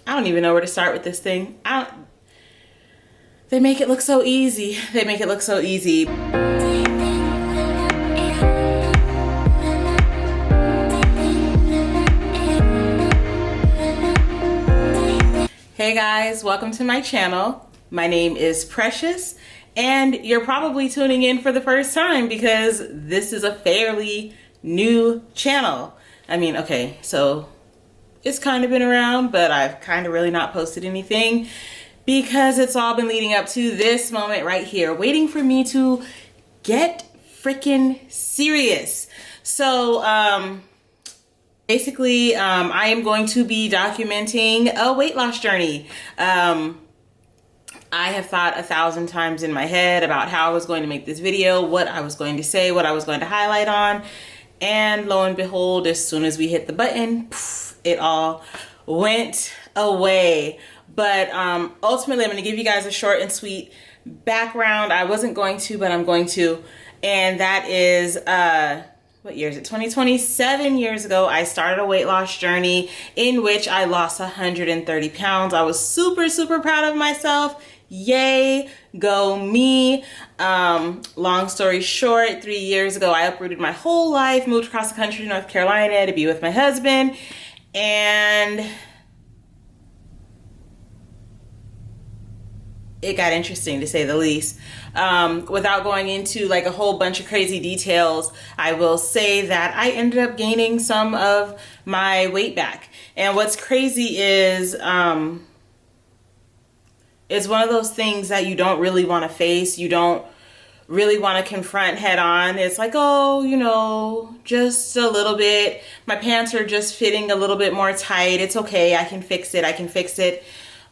I don't even know where to start with this thing. They make it look so easy. They make it look so easy. Hey guys, welcome to my channel. My name is Precious, and you're probably tuning in for the first time because this is a fairly new channel. I mean, okay, so it's kind of been around, but I've kind of really not posted anything because it's all been leading up to this moment right here, waiting for me to get freaking serious. So, basically, I am going to be documenting a weight loss journey. I have thought 1,000 times in my head about how I was going to make this video, what I was going to say, what I was going to highlight on, and lo and behold, as soon as we hit the button, poof, it all went away. But ultimately, I'm going to give you guys a short and sweet background. I wasn't going to, but I'm going to, and that is what year is it? 2020, 7 years ago, I started a weight loss journey in which I lost 130 pounds. I was super, super proud of myself. Yay, go me. Long story short, 3 years ago, I uprooted my whole life, moved across the country to North Carolina to be with my husband, and it got interesting, to say the least. Without going into like a whole bunch of crazy details, I will say that I ended up gaining some of my weight back. And what's crazy is it's one of those things that you don't really want to face. You don't really want to confront head on. It's like, oh, you know, just a little bit. My pants are just fitting a little bit more tight. It's okay. I can fix it. I can fix it.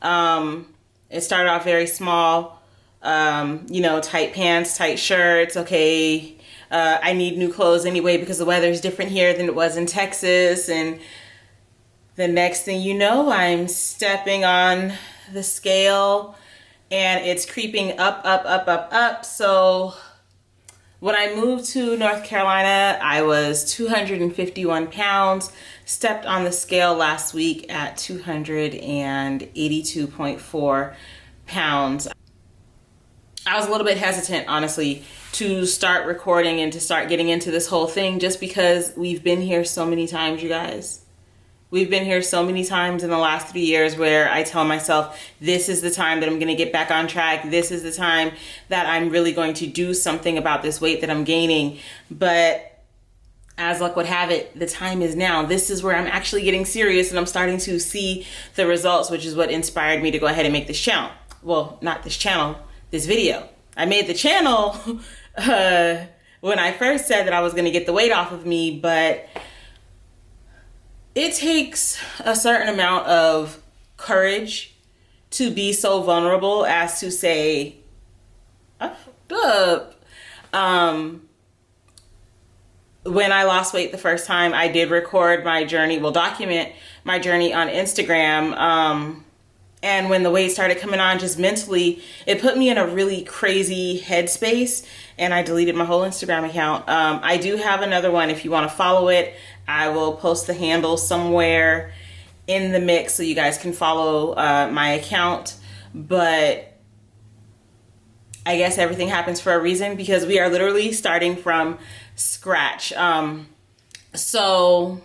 It started off very small, you know, tight pants, tight shirts. Okay. I need new clothes anyway because the weather is different here than it was in Texas. And the next thing you know, I'm stepping on the scale and it's creeping up, up, up, up, up. So when I moved to North Carolina, I was 251 pounds, stepped on the scale last week at 282.4 pounds. I was a little bit hesitant, honestly, to start recording and to start getting into this whole thing just because we've been here so many times, you guys. We've been here so many times in the last 3 years where I tell myself, this is the time that I'm going to get back on track. This is the time that I'm really going to do something about this weight that I'm gaining. But as luck would have it, the time is now. This is where I'm actually getting serious and I'm starting to see the results, which is what inspired me to go ahead and make this channel. Well, not this channel, this video. I made the channel when I first said that I was going to get the weight off of me, but it takes a certain amount of courage to be so vulnerable as to say, I fucked up. When I lost weight the first time, I did record my journey, well, document my journey on Instagram. And when the weight started coming on, just mentally, it put me in a really crazy headspace and I deleted my whole Instagram account. I do have another one if you want to follow it. I will post the handle somewhere in the mix so you guys can follow my account. But I guess everything happens for a reason because we are literally starting from scratch. So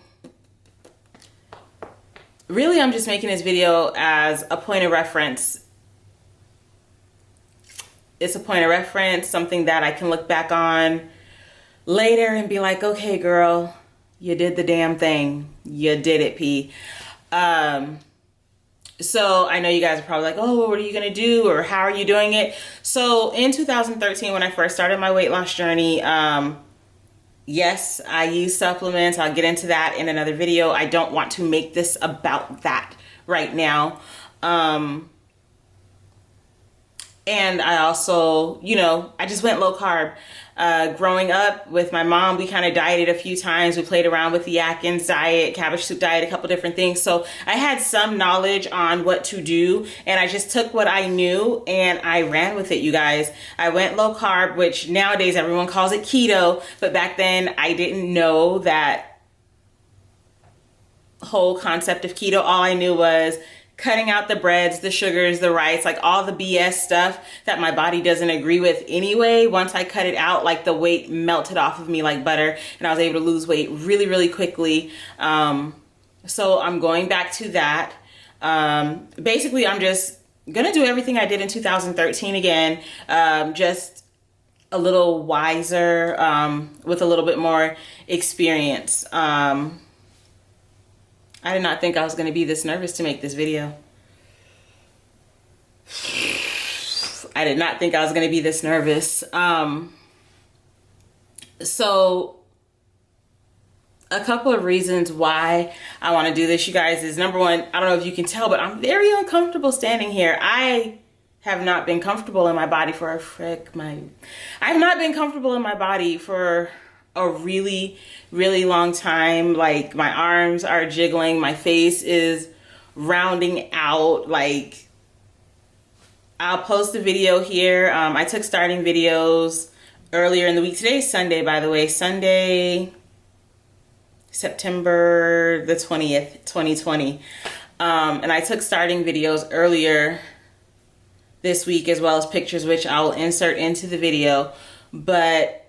really, I'm just making this video as a point of reference. It's a point of reference, something that I can look back on later and be like, okay, girl, you did the damn thing. You did it, P. So I know you guys are probably like, oh, what are you going to do? Or how are you doing it? So in 2013, when I first started my weight loss journey, yes, I use supplements. I'll get into that in another video. I don't want to make this about that right now. And I also, you know, I just went low carb. Growing up with my mom, we kind of dieted a few times. We played around with the Atkins diet, cabbage soup diet, a couple different things. So I had some knowledge on what to do, and I just took what I knew and I ran with it, you guys. I went low carb, which nowadays everyone calls it keto, but back then I didn't know that whole concept of keto. All I knew was cutting out the breads, the sugars, the rice, like all the BS stuff that my body doesn't agree with anyway. Once I cut it out, like the weight melted off of me like butter, and I was able to lose weight really, really quickly. So I'm going back to that. Basically, I'm just gonna do everything I did in 2013 again, just a little wiser, with a little bit more experience. I did not think I was going to be this nervous to make this video. I did not think I was going to be this nervous. So a couple of reasons why I want to do this, you guys, is number one, I don't know if you can tell, but I'm very uncomfortable standing here. I have not been comfortable in my body for I've not been comfortable in my body for a really, really long time. Like, my arms are jiggling, my face is rounding out. Like, I'll post a video here. I took starting videos earlier in the week. Today's Sunday, by the way, Sunday, September the 20th, 2020. And I took starting videos earlier this week, as well as pictures, which I'll insert into the video. But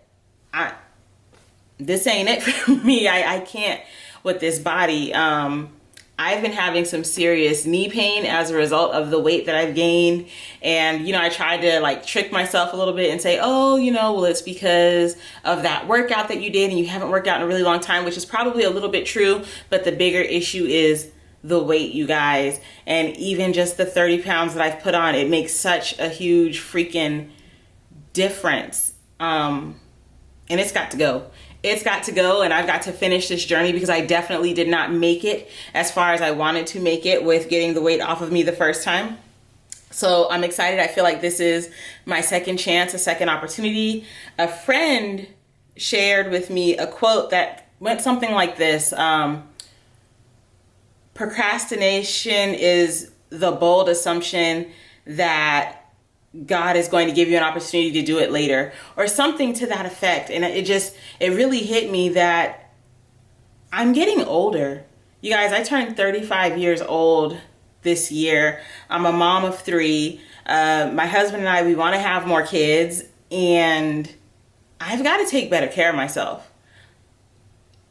this ain't it for me. I can't with this body. I've been having some serious knee pain as a result of the weight that I've gained. And, you know, I tried to like trick myself a little bit and say, oh, you know, well, it's because of that workout that you did and you haven't worked out in a really long time, which is probably a little bit true. But the bigger issue is the weight, you guys. And even just the 30 pounds that I've put on, it makes such a huge freaking difference. And it's got to go. It's got to go, and I've got to finish this journey, because I definitely did not make it as far as I wanted to make it with getting the weight off of me the first time. So I'm excited. I feel like this is my second chance, a second opportunity. A friend shared with me a quote that went something like this. Procrastination is the bold assumption that God is going to give you an opportunity to do it later, or something to that effect. And it really hit me that I'm getting older. You guys, I turned 35 years old this year. I'm a mom of 3. My husband and I, we want to have more kids, and I've got to take better care of myself.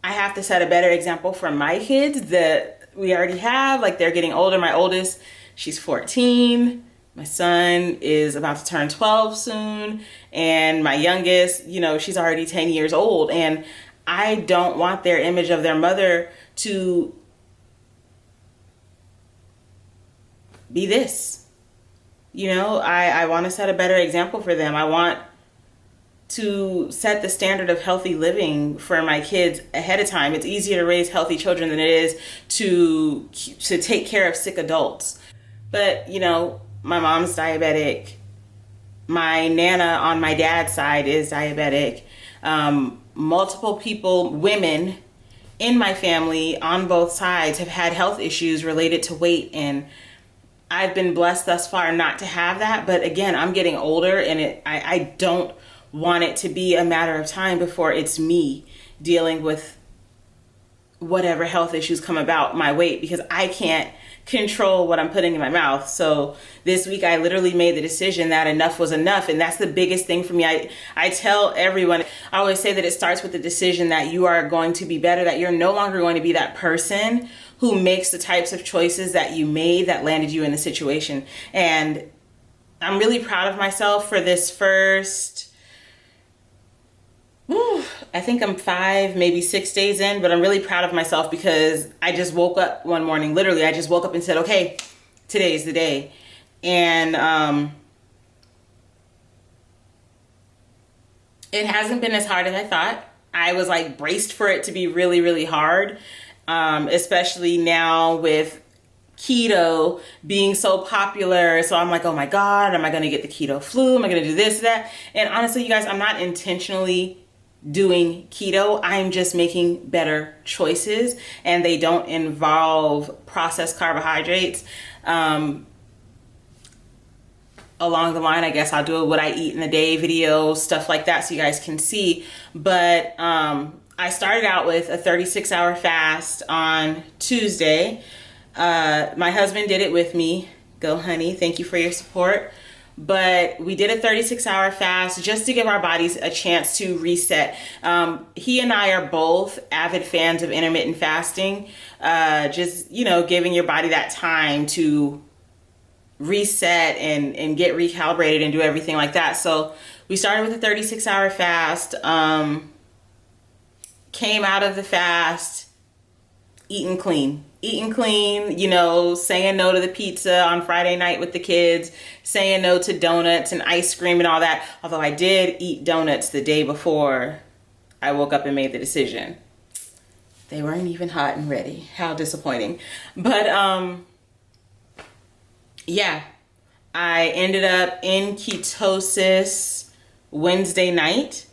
I have to set a better example for my kids that we already have. Like, they're getting older. My oldest, she's 14. My son is about to turn 12 soon. And my youngest, you know, she's already 10 years old. And I don't want their image of their mother to be this. You know, I want to set a better example for them. I want to set the standard of healthy living for my kids ahead of time. It's easier to raise healthy children than it is to take care of sick adults. But, you know, my mom's diabetic. My Nana on my dad's side is diabetic. Multiple people, women in my family on both sides, have had health issues related to weight, and I've been blessed thus far not to have that. But again, I'm getting older, and I don't want it to be a matter of time before it's me dealing with whatever health issues come about my weight, because I can't control what I'm putting in my mouth. So this week I literally made the decision that enough was enough. And that's the biggest thing for me. I tell everyone, I always say that it starts with the decision that you are going to be better, that you're no longer going to be that person who makes the types of choices that you made that landed you in the situation. And I'm really proud of myself for this first, I think I'm 5, maybe 6 days in, but I'm really proud of myself because I just woke up one morning. Literally, I just woke up and said, okay, today's the day. And it hasn't been as hard as I thought. I was like braced for it to be really, really hard, especially now with keto being so popular. So I'm like, oh my God, am I going to get the keto flu? Am I going to do this, that? And honestly, you guys, I'm not intentionally doing keto. I'm just making better choices, and they don't involve processed carbohydrates. Along the line, I guess I'll do a what I eat in a day video, stuff like that, so you guys can see. But I started out with a 36-hour fast on Tuesday. My husband did it with me. Go, honey. Thank you for your support. But we did a 36-hour fast just to give our bodies a chance to reset. He and I are both avid fans of intermittent fasting. Just, giving your body that time to reset and get recalibrated and do everything like that. So we started with a 36-hour fast, came out of the fast, eating clean, saying no to the pizza on Friday night with the kids, saying no to donuts and ice cream and all that. Although I did eat donuts the day before I woke up and made the decision. They weren't even hot and ready. How disappointing. But yeah, I ended up in ketosis Wednesday night.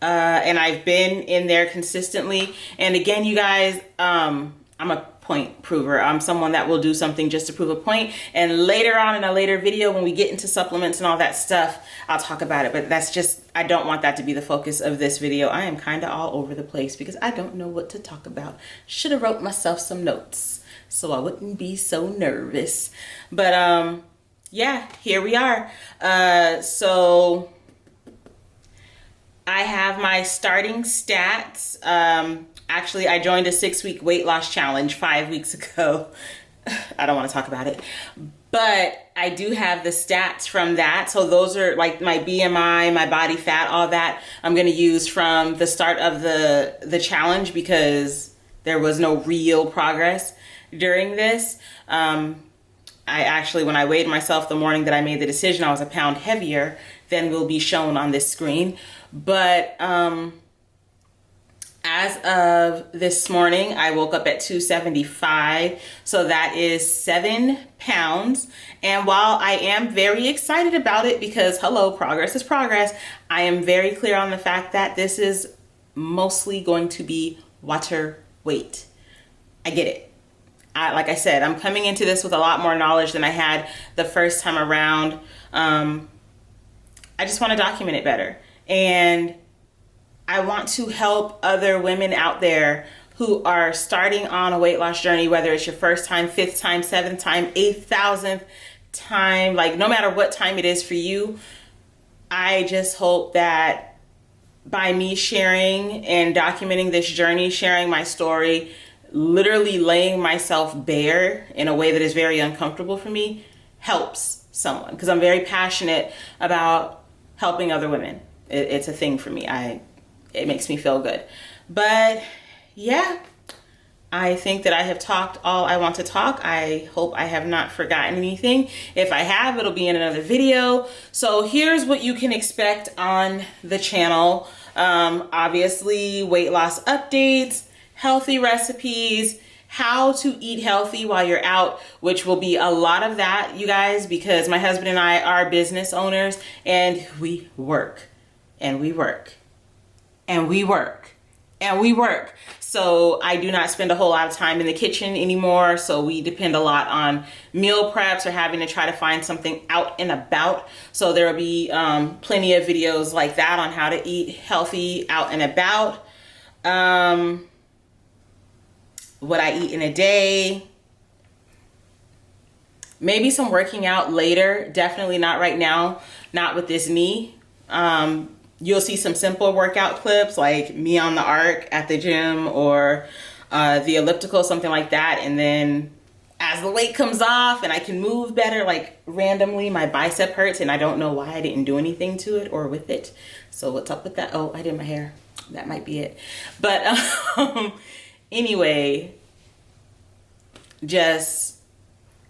And I've been in there consistently. And again, you guys, I'm a point prover. I'm someone that will do something just to prove a point. And later on in a later video, when we get into supplements and all that stuff, I'll talk about it. But that's just, I don't want that to be the focus of this video. I am kind of all over the place because I don't know what to talk about. Should have wrote myself some notes so I wouldn't be so nervous. But yeah, here we are. So I have my starting stats. Actually, I joined a 6-week weight loss challenge 5 weeks ago. I don't want to talk about it, but I do have the stats from that. So those are like my BMI, my body fat, all that I'm going to use from the start of the challenge because there was no real progress during this. I actually, when I weighed myself the morning that I made the decision, I was a pound heavier than will be shown on this screen. But as of this morning, I woke up at 275. So that is 7 pounds. And while I am very excited about it because, hello, progress is progress, I am very clear on the fact that this is mostly going to be water weight. I get it. Like I said, I'm coming into this with a lot more knowledge than I had the first time around. I just want to document it better. And I want to help other women out there who are starting on a weight loss journey, whether it's your first time, 5th time, 7th time, 8,000th time, like no matter what time it is for you. I just hope that by me sharing and documenting this journey, sharing my story, literally laying myself bare in a way that is very uncomfortable for me, helps someone. Because I'm very passionate about helping other women. It's a thing for me. It makes me feel good. But yeah, I think that I have talked all I want to talk. I hope I have not forgotten anything. If I have, it'll be in another video. So here's what you can expect on the channel. Obviously, weight loss updates, healthy recipes, how to eat healthy while you're out, which will be a lot of that, you guys, because my husband and I are business owners and we work and we work and we work and we work. So I do not spend a whole lot of time in the kitchen anymore. So we depend a lot on meal preps or having to try to find something out and about. So there will be plenty of videos like that on how to eat healthy out and about. What I eat in a day. Maybe some working out later. Definitely not right now. Not with this knee. You'll see some simple workout clips like me on the arc at the gym or the elliptical, something like that. And then as the weight comes off and I can move better, like randomly my bicep hurts and I don't know why I didn't do anything to it or with it. So what's up with that? Oh, I did my hair. That might be it. But anyway, just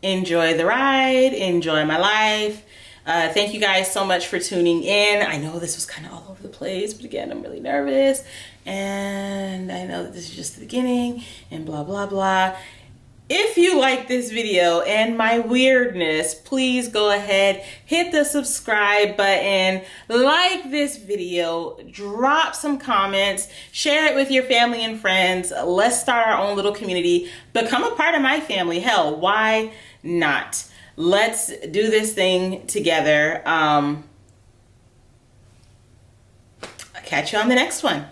enjoy the ride, enjoy my life. Thank you guys so much for tuning in. I know this was kind of all over the place, but again, I'm really nervous. And I know that this is just the beginning and blah, blah, blah. If you like this video and my weirdness, please go ahead, hit the subscribe button, like this video, drop some comments, share it with your family and friends. Let's start our own little community. Become a part of my family. Hell, why not? Let's do this thing together. I'll catch you on the next one.